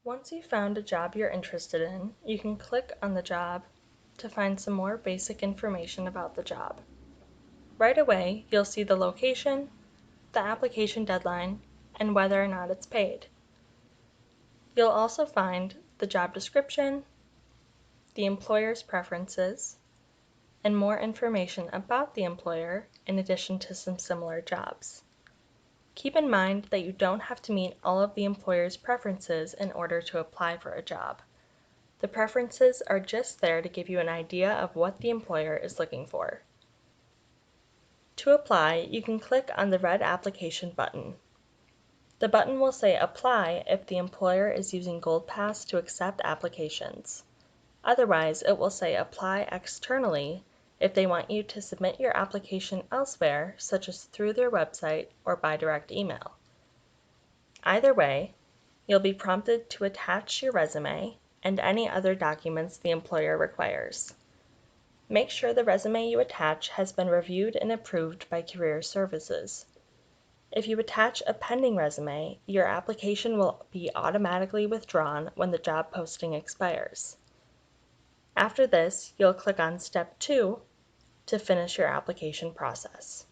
Once you've found a job you're interested in, you can click on the job to find some more basic information about the job. Right away, you'll see the location, the application deadline, and whether or not it's paid. You'll also find the job description, the employer's preferences, and more information about the employer in addition to some similar jobs. Keep in mind that you don't have to meet all of the employer's preferences in order to apply for a job. The preferences are just there to give you an idea of what the employer is looking for. To apply, you can click on the red application button. The button will say Apply if the employer is using GoldPASS to accept applications. Otherwise, it will say Apply externally if they want you to submit your application elsewhere, such as through their website or by direct email. Either way, you'll be prompted to attach your resume and any other documents the employer requires. Make sure the resume you attach has been reviewed and approved by Career Services. If you attach a pending resume, your application will be automatically withdrawn when the job posting expires. After this, you'll click on Step 2 to finish your application process.